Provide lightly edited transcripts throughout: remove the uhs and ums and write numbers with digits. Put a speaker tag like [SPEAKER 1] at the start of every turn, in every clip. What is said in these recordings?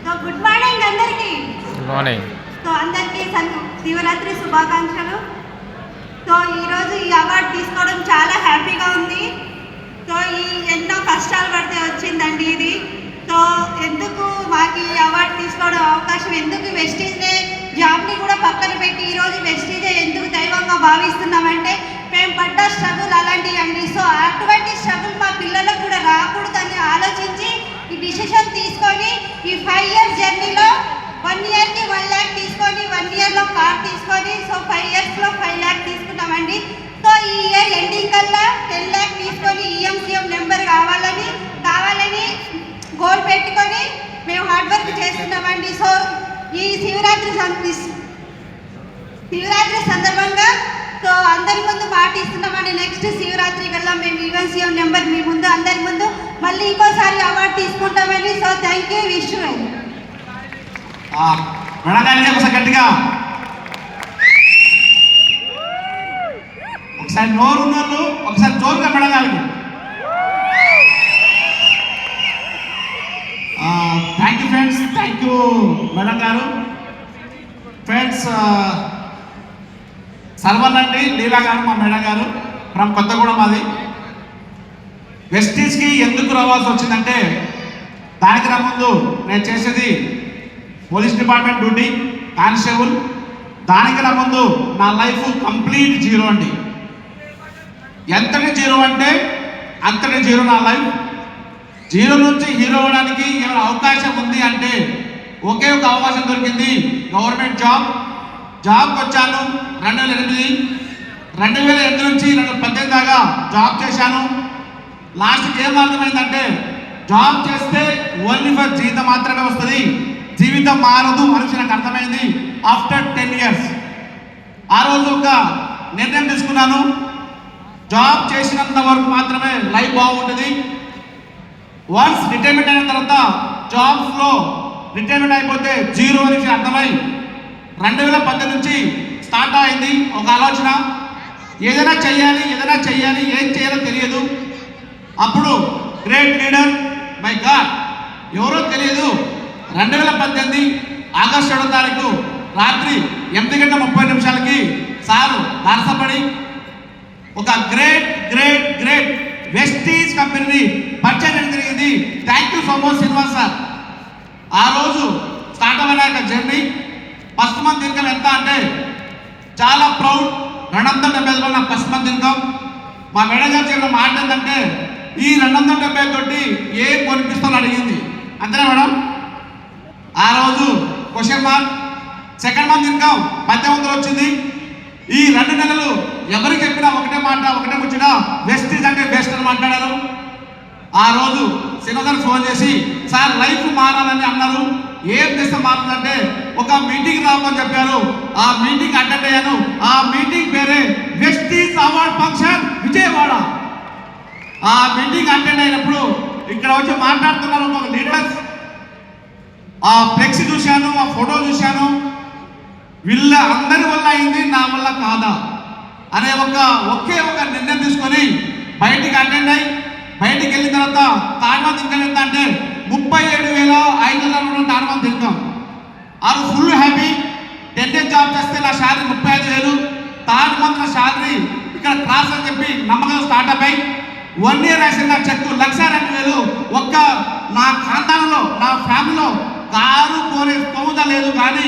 [SPEAKER 1] So good morning అందరికీ.
[SPEAKER 2] Good morning.
[SPEAKER 1] So అందరికీ శివరాత్రి శుభాకాంక్షలు. సో ఈరోజు ఈ అవార్డు తీసుకోవడం చాలా హ్యాపీగా ఉంది. సో ఈ ఎన్నో కష్టాలు పడితే వచ్చిందండి ఇది. సో ఎందుకు మాకు ఈ అవార్డు తీసుకోవడం అవకాశం, ఎందుకు వెస్టీజ్నే జాబ్ని కూడా పక్కన పెట్టి ఈరోజు వెస్టీజే ఎందుకు దైవంగా భావిస్తున్నామంటే మేము పడ్డ స్ట్రగుల్ అలాంటివి అండి. సో అటువంటి స్ట్రగుల్ మా పిల్లలకు కూడా రాకూడదని ఆలోచించి ఈ డిసిషన్ తీసుకొని ఈ 5 years జర్నీలో 1 yearకి 1 lakh తీసుకొని 1 yearలో కార్ తీసుకొని సో 5 yearsలో 5 lakh తీసుకున్నామండి. సో ఈ ఇయర్ ఎండింగ్ కల్లా 10 lakh తీసుకొని ఈఎంసీఎం నెంబర్ కావాలని గోల్ పెట్టుకొని మేము హార్డ్ వర్క్ చేస్తున్నామండి. సో ఈ శివరాత్రి సందర్భంగా సో అందరి ముందు మాట ఇస్తున్నామండి. నెక్స్ట్ శివరాత్రి కల్లా మేము ఈఎంసీఎం నెంబర్ మీ ముందు అందరి ముందు మళ్ళీ ఇంకోసారి అవార్డు తీసుకుంటామని. So thank you. Wish you.
[SPEAKER 3] గట్టిగా ఒకసారి నోరు ఉన్నోళ్ళు ఒకసారి జోరుగా మెడగాలి. Thank you friends, thank you madam గారు. ఫ్రెండ్స్, సర్వన్ అండి, లీలా గారు మా మేడం గారు ఫ్రమ్ కొత్తగూడెం. అది వెస్టీజ్కి ఎందుకు రావాల్సి వచ్చిందంటే దానికి రా ముందు నేను చేసేది పోలీస్ డిపార్ట్మెంట్ డ్యూటీ, కానిస్టేబుల్. దానికి రా ముందు నా లైఫ్ కంప్లీట్ జీరో అండి. ఎంతటి జీరో అంటే అంతటి జీరో నా లైఫ్. జీరో నుంచి హీరో అవ్వడానికి ఏమైనా అవకాశం ఉంది అంటే ఒకే ఒక అవకాశం దొరికింది, గవర్నమెంట్ జాబ్కి వచ్చాను. 2008 నుంచి 2018 దాకా జాబ్ చేశాను. లాస్ట్కి ఏం అర్థమైందంటే జాబ్ చేస్తే ఓన్లీ ఫర్ జీతం మాత్రమే వస్తుంది, జీవితం మారదు అని నాకు అర్థమైంది ఆఫ్టర్ 10 years. ఆ రోజు ఒక నిర్ణయం తీసుకున్నాను, జాబ్ చేసినంత వరకు మాత్రమే లైఫ్ బాగుంటుంది. వన్స్ రిటైర్మెంట్ అయిన తర్వాత జాబ్స్లో రిటైర్మెంట్ అయిపోతే జీరో అని అర్థమై 2018 నుంచి స్టార్ట్ అయింది ఒక ఆలోచన. ఏదైనా చెయ్యాలి, ఏం చేయాలో తెలియదు. అప్పుడు గ్రేట్ లీడర్ మై గాడ్ ఎవరో తెలియదు 2018 ఆగస్టు 7వ తారీఖు రాత్రి 8:30 సారు దారసపడి ఒక గ్రేట్ వెస్టీజ్ కంపెనీని పర్చేజ్ చేయడం జరిగింది. Thank you so much Srinivas sir. ఆ రోజు స్టార్ట్ అవ్వలేక జర్నీ ఫస్ట్ మంత్ ఇన్కమ్ ఎంత అంటే చాలా ప్రౌడ్. 270 నా ఫస్ట్ మంత్ ఇన్కమ్. మా మేడం గారు చెప్పిన మాట ఏంటంటే ఈ 270 తోటి ఏం కొనిపిస్తామని అడిగింది. అంతేనా మేడం? ఆ రోజు question mark. Second month income 1800 వచ్చింది. ఈ 2 నెలలు ఎవరికి చెప్పినా ఒకటే మాట, ఒకటే ముచ్చినా వెస్టీజ్ అంటే బెస్ట్ అని మాట్లాడారు. ఆ రోజు శ్రీనివాస్ ఫోన్ చేసి సార్ లైఫ్ మారాలని అన్నారు, ఏం చేస్తే మారుతుందంటే ఒక మీటింగ్ రామని చెప్పారు. ఆ మీటింగ్ అటెండ్ అయ్యాను. ఆ మీటింగ్ పేరే వెస్టీజ్ అవార్డ్ ఫంక్షన్ విజయవాడ. ఆ మీటింగ్ అటెండ్ అయినప్పుడు ఇక్కడ వచ్చి మాట్లాడుతున్నారు ఒక లీడర్స్. ఆ ఫ్లెక్సీ చూశాను, ఆ ఫోటో చూశాను. వీళ్ళ అందరి వల్ల అయింది, నా వల్ల కాదా అనే ఒకే ఒక నిర్ణయం తీసుకొని బయటికి అటెండ్ అయ్యి బయటికి వెళ్ళిన తర్వాత థర్డ్ మంత్ ఇన్కమ్ ఎంత అంటే 37,500 థర్డ్ మంత్ ఇన్కమ్. ఆ రోజు ఫుల్ హ్యాపీ. 10 days జాబ్ చేస్తే నా శాలరీ 35,000. థర్డ్ మంత్ నా శాలరీ ఇక్కడ క్లాస్ అని చెప్పి నమ్మకం స్టార్ట్అప్ అయ్యి 1 year వేసిన నా చెక్ 1,02,000. ఒక్క నా ఖాతాలో నా ఫ్యామిలీలో కారు కోనే స్తోమత లేదు, కానీ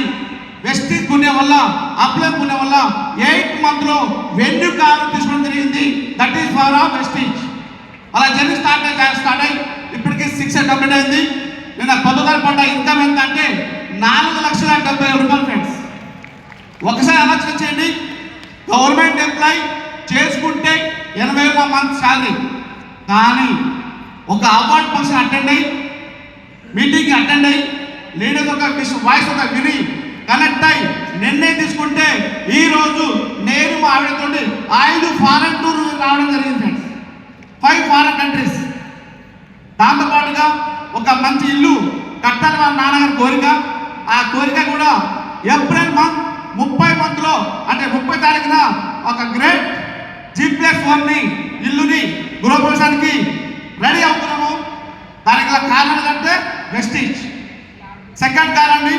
[SPEAKER 3] వెస్టీజ్ కొనే వల్ల అప్లై కొనే వల్ల 8 months వెన్యూ కారు తీసుకోవడం జరిగింది. దట్ ఈస్ ఫర్ ఆ వెస్టీజ్. అలా జర్నీ స్టార్ట్ అయ్యి ఇప్పటికి 6 years కంప్లీట్ అయింది. నేను 10వ తారీఖు పడ్డ ఇన్కమ్ ఎంత అంటే 4,70,000 రూపాయలు. ఫ్రెండ్స్, ఒకసారి ఆలోచన చేయండి. గవర్నమెంట్ ఎంప్లాయీ చేసుకుంటే 80,000 మంత్ శాలరీ, కానీ ఒక అవార్డ్ ఫంక్షన్ అటెండ్ అయ్యి మీటింగ్ అటెండ్ అయ్యి లీడర్స్ ఒక వాయిస్ ఒక విని కనెక్ట్ అయ్యి నిర్ణయం తీసుకుంటే ఈరోజు నేను మా ఆవిడతో 5 ఫారెన్ టూర్ రావడం జరిగింది ఫ్రెండ్స్. 5 foreign countries. దాంతోపాటుగా ఒక మంచి ఇల్లు కట్టాలి మా నాన్నగారి కోరిక. ఆ కోరిక కూడా ఏప్రిల్ మంత్ 30 అంటే 30 తారీఖున ఒక గ్రేట్ G+1 ఇల్లుని గృహప్రవేశానికి రెడీ అవుతున్నాము. దానికి కారణం ఏంటంటే వెస్టీజ్. సెకండ్ కార్ అండి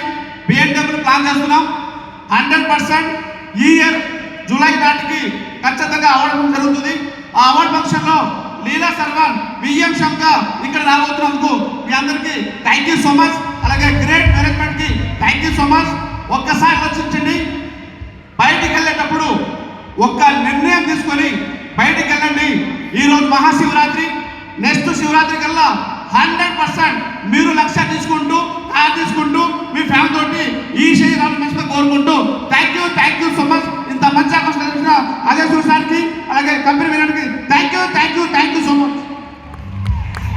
[SPEAKER 3] బిఎండబ్ల్యూ ప్లాన్ చేస్తున్నాం. 100% ఈ ఇయర్ జూలై నాటికి ఖచ్చితంగా అవార్డు జరుగుతుంది. ఆ అవార్డు ఫంక్షన్లో లీలా సర్వాన్, విఎం శంకర్ ఇక్కడ రాబోతున్నందుకు మీ అందరికీ థ్యాంక్ యూ సో మచ్. అలాగే గ్రేట్ మేనేజ్మెంట్కి థ్యాంక్ యూ సో మచ్. ఒక్కసారి ఆలోచించండి, బయటికి వెళ్ళేటప్పుడు ఒక్క నిర్ణయం తీసుకొని బయటికి వెళ్ళండి. ఈరోజు మహాశివరాత్రి, నెక్స్ట్ శివరాత్రి కల్లా 100% మీరు లక్ష్య తీసుకుంటూ కార్ తీసుకుంటూ